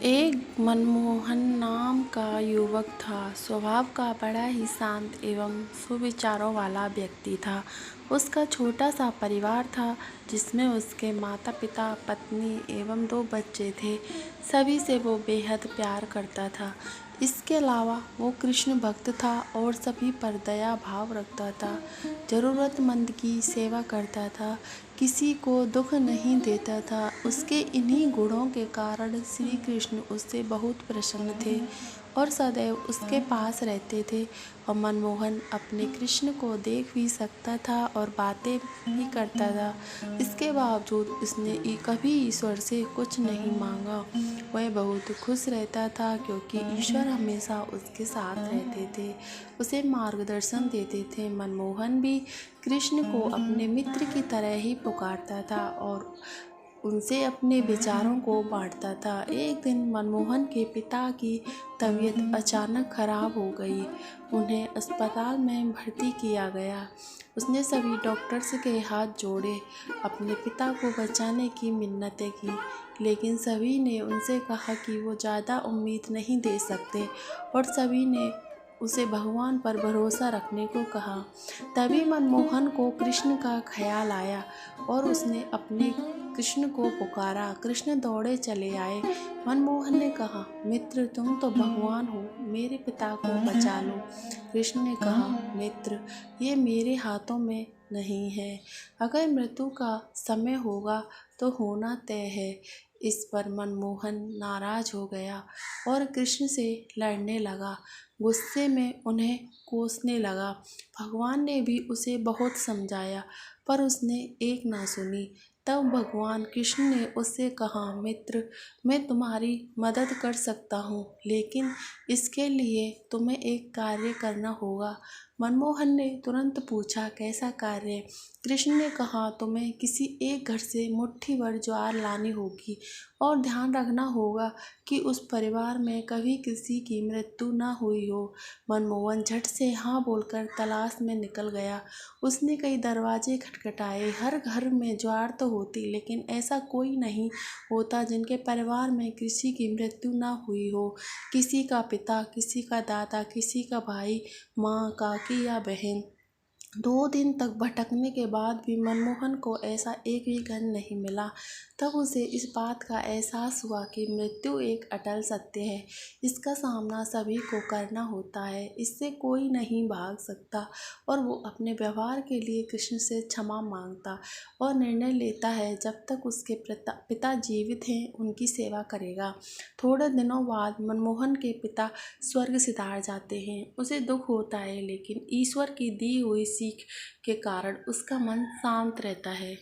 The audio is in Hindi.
एक मनमोहन नाम का युवक था। स्वभाव का बड़ा ही शांत एवं सुविचारों वाला व्यक्ति था। उसका छोटा सा परिवार था जिसमें उसके माता पिता, पत्नी एवं 2 बच्चे थे। सभी से वो बेहद प्यार करता था। इसके अलावा वो कृष्ण भक्त था और सभी पर दया भाव रखता था। ज़रूरतमंद की सेवा करता था, किसी को दुख नहीं देता था। उसके इन्हीं गुणों के कारण श्री कृष्ण उससे बहुत प्रसन्न थे और सदैव उसके पास रहते थे। और मनमोहन अपने कृष्ण को देख भी सकता था और बातें भी करता था। इसके बावजूद उसने कभी ईश्वर से कुछ नहीं मांगा। वह बहुत खुश रहता था क्योंकि ईश्वर हमेशा उसके साथ रहते थे, उसे मार्गदर्शन देते थे। मनमोहन भी कृष्ण को अपने मित्र की तरह ही पुकारता था और उनसे अपने विचारों को बांटता था। एक दिन मनमोहन के पिता की तबीयत अचानक खराब हो गई। उन्हें अस्पताल में भर्ती किया गया। उसने सभी डॉक्टर्स के हाथ जोड़े, अपने पिता को बचाने की मिन्नतें की, लेकिन सभी ने उनसे कहा कि वो ज़्यादा उम्मीद नहीं दे सकते और सभी ने उसे भगवान पर भरोसा रखने को कहा। तभी मनमोहन को कृष्ण का ख्याल आया और उसने अपने कृष्ण को पुकारा। कृष्ण दौड़े चले आए। मनमोहन ने कहा, मित्र तुम तो भगवान हो, मेरे पिता को बचा लो। कृष्ण ने कहा, मित्र ये मेरे हाथों में नहीं है। अगर मृत्यु का समय होगा तो होना तय है। इस पर मनमोहन नाराज हो गया और कृष्ण से लड़ने लगा। गुस्से में उन्हें कोसने लगा। भगवान ने भी उसे बहुत समझाया पर उसने एक ना सुनी। तब भगवान कृष्ण ने उससे कहा, मित्र मैं तुम्हारी मदद कर सकता हूँ, लेकिन इसके लिए तुम्हें एक कार्य करना होगा। मनमोहन ने तुरंत पूछा, कैसा कार्य? कृष्ण ने कहा, तुम्हें किसी एक घर से मुट्ठी भर ज्वार लानी होगी और ध्यान रखना होगा कि उस परिवार में कभी किसी की मृत्यु न हुई हो। मनमोहन झट से हाँ बोलकर तलाश में निकल गया। उसने कई दरवाजे खटखटाए। हर घर में ज्वार तो होती, लेकिन ऐसा कोई नहीं होता जिनके परिवार में किसी की मृत्यु न हुई हो। किसी का पिता, किसी का दादा, किसी का भाई, माँ, काकी या बहन। 2 दिन तक भटकने के बाद भी मनमोहन को ऐसा एक भी घर नहीं मिला। तब उसे इस बात का एहसास हुआ कि मृत्यु एक अटल सत्य है। इसका सामना सभी को करना होता है, इससे कोई नहीं भाग सकता। और वो अपने व्यवहार के लिए कृष्ण से क्षमा मांगता और निर्णय लेता है जब तक उसके पिता जीवित हैं उनकी सेवा करेगा। थोड़े दिनों बाद मनमोहन के पिता स्वर्ग सिधार जाते हैं। उसे दुख होता है, लेकिन ईश्वर की दी हुई सीख के कारण उसका मन शांत रहता है।